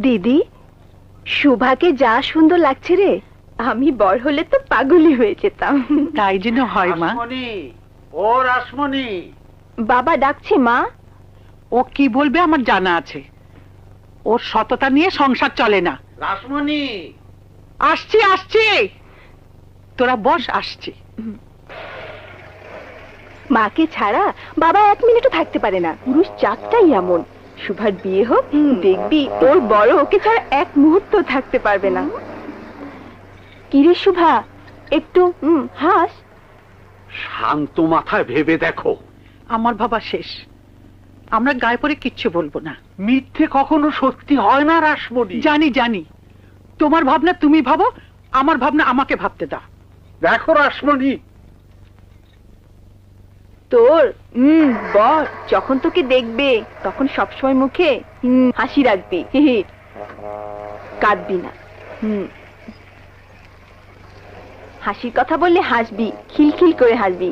দিদি, শুভাকে যা সুন্দর লাগছে রে, আমি বড় হলে তো পাগলই হয়ে যেতাম। তাই যেন হয় মা। ও রাসমণি, বাবা ডাকছে মা। ও কি বলবে আমার জানা আছে। ওর সততা নিয়ে সংসার চলে না। রাসমণি, আসছি আসছি, তোরা বস, আসছি। মাকে ছাড়া বাবা এক মিনিটও থাকতে পারে না। পুরুষ জাতটাই এমন। শুভার বিয়ে হোক, দেখবি ওর বড় ওকে ছাড়া এক মুহূর্ত থাকতে পারবে না। কিরে শুভা, একটু হাস। শান্ত মাথায় ভেবে দেখো। আমার ভাবা শেষ, আমরা গায়ে পড়ে কিচ্ছু বলবো না। মিথ্যে কখনো সত্যি হয় না রাসমণি। জানি জানি, তোমার ভাবনা তুমি ভাবো, আমার ভাবনা আমাকে ভাবতে দাও। দেখো রাসমণি, তোর বর যখন তোকে দেখবে তখন সবসময় মুখে হাসি রাখবি, কাঁদবি না। হাসির কথা বললে হাসবি, খিলখিল করে হাসবি।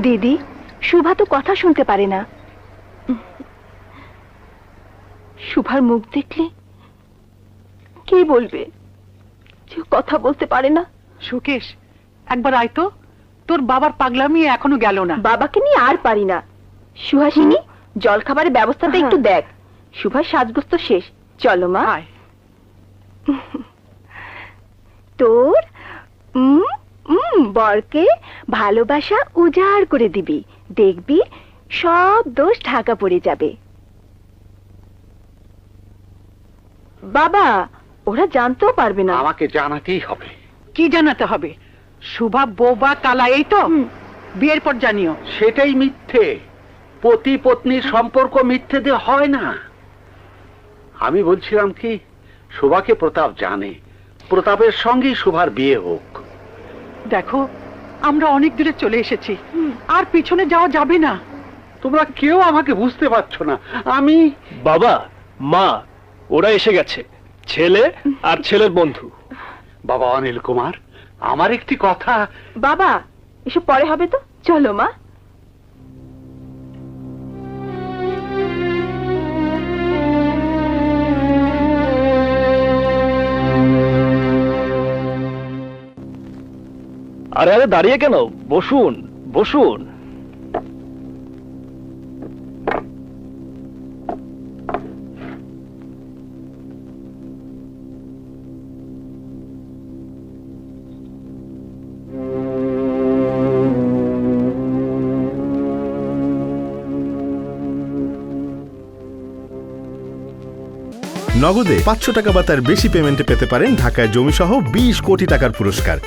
দিদি, শুভা তো কথা শুনতে পারে না। শুভার মুখ দেখলে কে বলবে যে কথা বলতে পারে না? সুকেশ, একবার আয় তো, তোর বাবার পাগলামি এখনো গেল না। বাবাকে নিয়ে আর পারি না। সুহাসিনী, জল খাবারের ব্যবস্থাটা একটু দেখ। শুভার সাজগোজ তো শেষ, চলো মা। আয়। তোর বরকে ভালোবাসা উজাড় করে দিবি, দেখবি সব দোষ ঢাকা পড়ে যাবে। বাবা, ওরা জানতেও পারবে না। আমাকে জানাতেই হবে। কি জানাতে হবে? শুভা বোবা কালা, এই তো? বিয়ের পর জানিও। সেটাই মিথ্যে। পতি পত্নীর সম্পর্ক মিথ্যে দিয়ে হয় না। আমি বলছিলাম কি, শোভাকে প্রতাপ জানে, প্রতাপের সঙ্গেই শোভার বিয়ে হোক। দেখো, আমরা অনেক দূরে চলে এসেছি, আর পিছনে যাওয়া যাবে না। তোমরা কেউ আমাকে বুঝতে পারছো না। আমি বাবা, মা, ওরা এসে গেছে, ছেলে আর ছেলের বন্ধু। বাবা অনিল কুমার, আমার একটি কথা। বাবা, এসব পরে হবে তো, চলো মা। আরে আরে, দাঁড়িয়ে কেন? বসুন বসুন। নগদে 500 টাকা বা তার বেশি পেমেন্টে পেতে পারেন ঢাকায় জমিসহ 20 কোটি টাকার পুরস্কার।